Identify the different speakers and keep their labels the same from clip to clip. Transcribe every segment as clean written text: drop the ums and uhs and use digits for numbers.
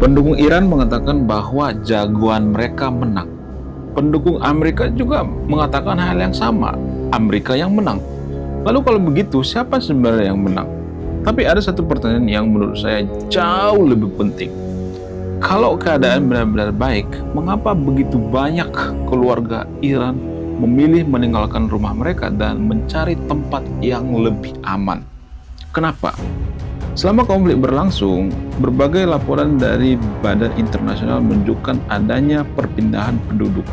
Speaker 1: Pendukung Iran mengatakan bahwa jagoan mereka menang. Pendukung Amerika juga mengatakan hal yang sama, Amerika yang menang. Lalu kalau begitu, siapa sebenarnya yang menang? Tapi ada satu pertanyaan yang menurut saya jauh lebih penting. Kalau keadaan benar-benar baik, mengapa begitu banyak keluarga Iran memilih meninggalkan rumah mereka dan mencari tempat yang lebih aman? Kenapa? Selama konflik berlangsung, berbagai laporan dari badan internasional menunjukkan adanya perpindahan penduduk,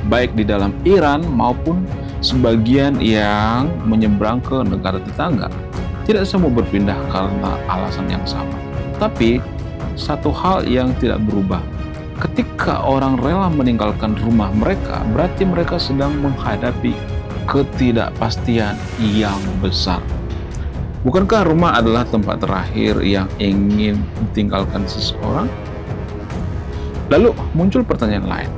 Speaker 1: baik di dalam Iran maupun sebagian yang menyeberang ke negara tetangga. Tidak semua berpindah karena alasan yang sama. Tapi, satu hal yang tidak berubah. Ketika orang rela meninggalkan rumah mereka, berarti mereka sedang menghadapi ketidakpastian yang besar. Bukankah rumah adalah tempat terakhir yang ingin ditinggalkan seseorang? Lalu muncul pertanyaan lain.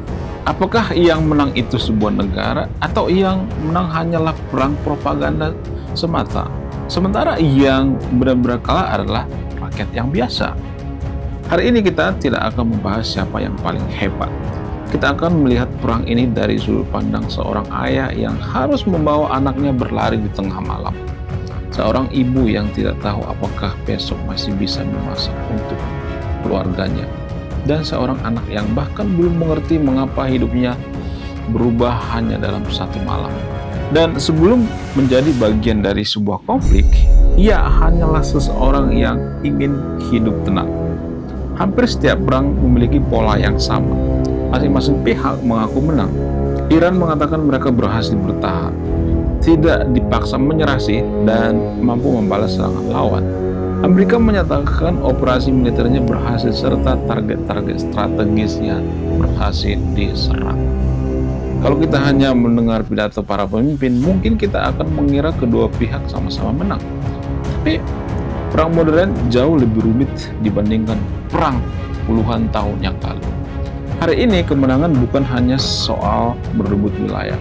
Speaker 1: Apakah yang menang itu sebuah negara atau yang menang hanyalah perang propaganda semata? Sementara yang benar-benar kalah adalah rakyat yang biasa. Hari ini kita tidak akan membahas siapa yang paling hebat. Kita akan melihat perang ini dari sudut pandang seorang ayah yang harus membawa anaknya berlari di tengah malam. Seorang ibu yang tidak tahu apakah besok masih bisa memasak untuk keluarganya. Dan seorang anak yang bahkan belum mengerti mengapa hidupnya berubah hanya dalam satu malam. Dan sebelum menjadi bagian dari sebuah konflik, ia hanyalah seseorang yang ingin hidup tenang. Hampir setiap perang memiliki pola yang sama. Masing-masing pihak mengaku menang. Iran mengatakan mereka berhasil bertahan, tidak dipaksa menyerah sih, dan mampu membalas serangan lawan. Amerika menyatakan operasi militernya berhasil serta target-target strategisnya berhasil diserang. Kalau kita hanya mendengar pidato para pemimpin, mungkin kita akan mengira kedua pihak sama-sama menang. Tapi perang modern jauh lebih rumit dibandingkan perang puluhan tahun yang lalu. Hari ini kemenangan bukan hanya soal berebut wilayah,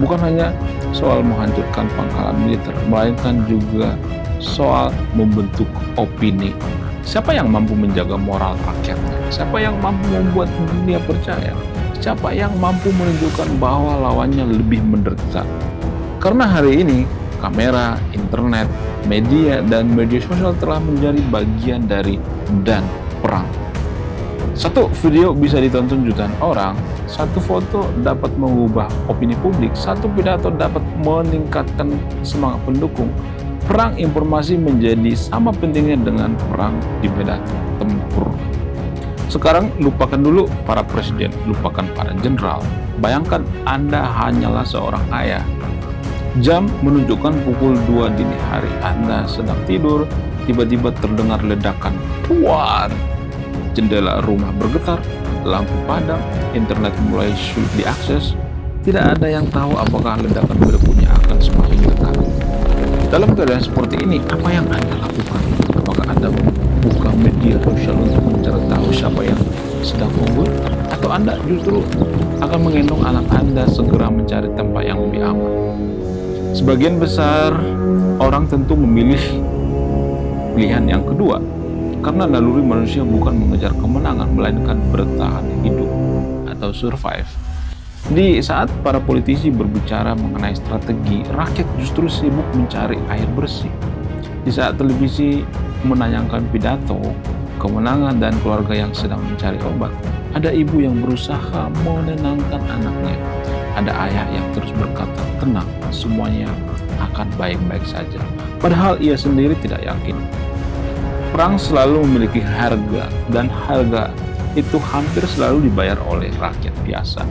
Speaker 1: bukan hanya soal menghancurkan pangkalan militer, melainkan juga soal membentuk opini. Siapa yang mampu menjaga moral rakyatnya? Siapa yang mampu membuat dunia percaya? Siapa yang mampu menunjukkan bahwa lawannya lebih menderita? Karena hari ini, kamera, internet, media, dan media sosial telah menjadi bagian dari medan perang. Satu video bisa ditonton jutaan orang, satu foto dapat mengubah opini publik, satu pidato dapat meningkatkan semangat pendukung. Perang informasi menjadi sama pentingnya dengan perang di medan tempur. Sekarang lupakan dulu para presiden, lupakan para jenderal. Bayangkan Anda hanyalah seorang ayah. Jam menunjukkan pukul 2 dini hari, Anda sedang tidur, tiba-tiba terdengar ledakan. Puar! Jendela rumah bergetar, lampu padam, internet mulai sulit diakses. Tidak ada yang tahu apakah ledakan berikutnya akan semakin dekat. Dalam keadaan seperti ini, apa yang Anda lakukan? Apakah Anda membuka media sosial untuk mencari tahu siapa yang sedang unggul? Atau Anda justru akan menggendong anak Anda segera mencari tempat yang lebih aman? Sebagian besar orang tentu memilih pilihan yang kedua, karena naluri manusia bukan mengejar kemenangan, melainkan bertahan hidup atau survive. Di saat para politisi berbicara mengenai strategi, rakyat justru sibuk mencari air bersih. Di saat televisi menayangkan pidato, kemenangan, dan keluarga yang sedang mencari obat, ada ibu yang berusaha menenangkan anaknya. Ada ayah yang terus berkata, tenang, semuanya akan baik-baik saja. Padahal ia sendiri tidak yakin. Perang selalu memiliki harga, dan harga itu hampir selalu dibayar oleh rakyat biasa.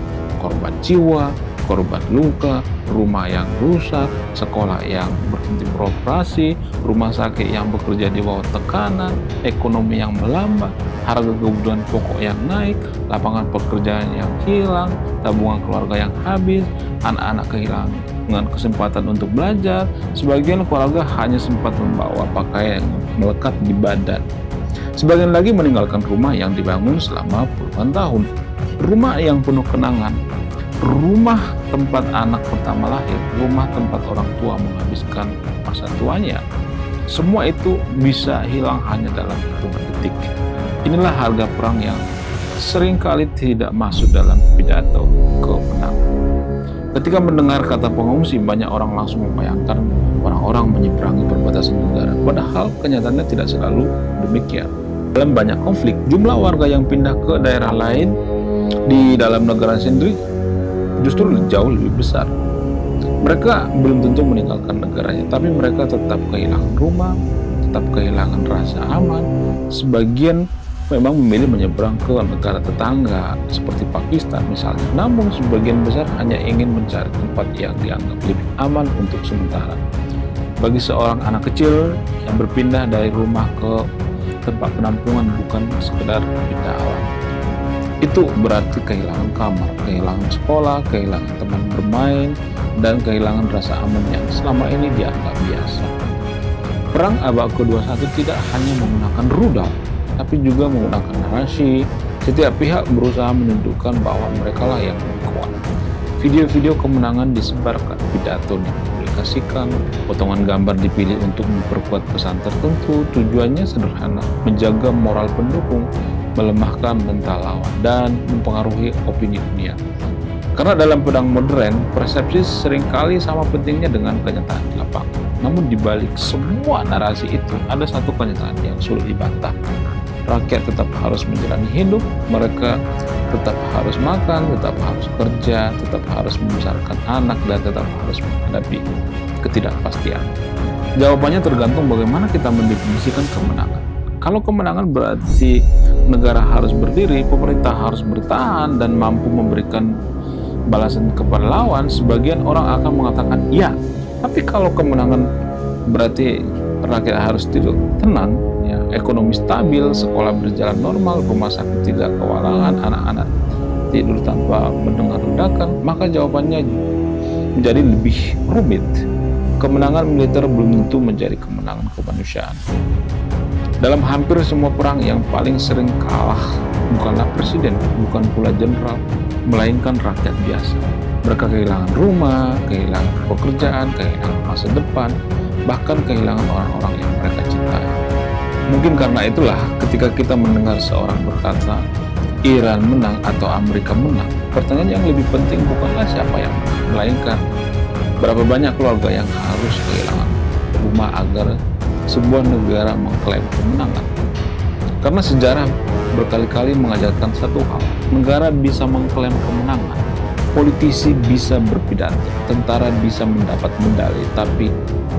Speaker 1: Korban jiwa, korban luka, rumah yang rusak, sekolah yang berhenti beroperasi, rumah sakit yang bekerja di bawah tekanan, ekonomi yang melambat, harga kebutuhan pokok yang naik, lapangan pekerjaan yang hilang, tabungan keluarga yang habis, anak-anak kehilangan kesempatan untuk belajar, sebagian keluarga hanya sempat membawa pakaian yang melekat di badan. Sebagian lagi meninggalkan rumah yang dibangun selama puluhan tahun. Rumah yang penuh kenangan, rumah tempat anak pertama lahir, rumah tempat orang tua menghabiskan masa tuanya. Semua itu bisa hilang hanya dalam hitungan detik. Ini Inilah harga perang yang seringkali tidak masuk dalam pidato kemenangan. Ketika mendengar kata pengungsi, banyak orang langsung membayangkan orang-orang menyeberangi perbatasan negara. Padahal kenyataannya tidak selalu demikian. Dalam banyak konflik, jumlah warga yang pindah ke daerah lain di dalam negara sendiri justru jauh lebih besar. Mereka belum tentu meninggalkan negaranya, tapi mereka tetap kehilangan rumah, tetap kehilangan rasa aman. Sebagian memang memilih menyeberang ke negara tetangga seperti Pakistan misalnya, namun sebagian besar hanya ingin mencari tempat yang dianggap lebih aman untuk sementara. Bagi seorang anak kecil yang berpindah dari rumah ke tempat penampungan bukan sekedar pindah alam. Itu berarti kehilangan kamar, kehilangan sekolah, kehilangan teman bermain, dan kehilangan rasa aman yang selama ini dianggap biasa. Perang Abad ke-21 tidak hanya menggunakan rudal, tapi juga menggunakan narasi. Setiap pihak berusaha menunjukkan bahwa merekalah yang kuat. Video-video kemenangan disebarkan, pidato dipublikasikan, potongan gambar dipilih untuk memperkuat pesan tertentu. Tujuannya sederhana, menjaga moral pendukung, melemahkan mental lawan, dan mempengaruhi opini dunia. Karena dalam pedang modern, persepsi seringkali sama pentingnya dengan kenyataan di lapangan. Namun di balik semua narasi itu, ada satu kenyataan yang sulit dibantah. Rakyat tetap harus menjalani hidup, mereka tetap harus makan, tetap harus kerja, tetap harus membesarkan anak, dan tetap harus menghadapi ketidakpastian. Jawabannya tergantung bagaimana kita mendefinisikan kemenangan. Kalau kemenangan berarti negara harus berdiri, pemerintah harus bertahan, dan mampu memberikan balasan kepada lawan, sebagian orang akan mengatakan ya. Tapi kalau kemenangan berarti rakyat harus tidur tenang, ya, ekonomi stabil, sekolah berjalan normal, rumah sakit tidak kewalahan, anak-anak tidur tanpa mendengar ledakan, maka jawabannya menjadi lebih rumit. Kemenangan militer belum tentu menjadi kemenangan kemanusiaan. Dalam hampir semua perang, yang paling sering kalah bukanlah presiden, bukan pula jenderal, melainkan rakyat biasa. Mereka kehilangan rumah, kehilangan pekerjaan, kehilangan masa depan, bahkan kehilangan orang-orang yang mereka cintai. Mungkin karena itulah ketika kita mendengar seorang berkata Iran menang atau Amerika menang, pertanyaan yang lebih penting bukanlah siapa yang menang, melainkan berapa banyak keluarga yang harus kehilangan rumah agar sebuah negara mengklaim kemenangan. Karena sejarah berkali-kali mengajarkan satu hal, negara bisa mengklaim kemenangan, politisi bisa berpidato, tentara bisa mendapat medali, tapi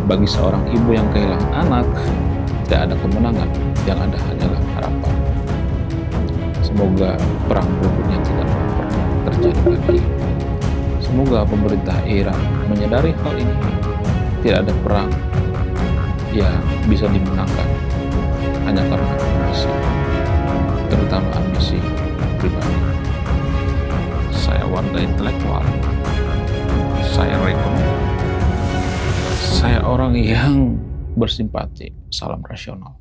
Speaker 1: bagi seorang ibu yang kehilangan anak, tidak ada kemenangan, yang ada hanyalah harapan. Semoga perang berikutnya tidak pernah terjadi lagi. Semoga pemerintah Iran menyadari hal ini. Tidak ada perang yang bisa dimenangkan hanya karena ambisi, terutama ambisi pribadi. Saya warga intelektual, saya ekonom, saya orang yang bersimpati. Salam rasional.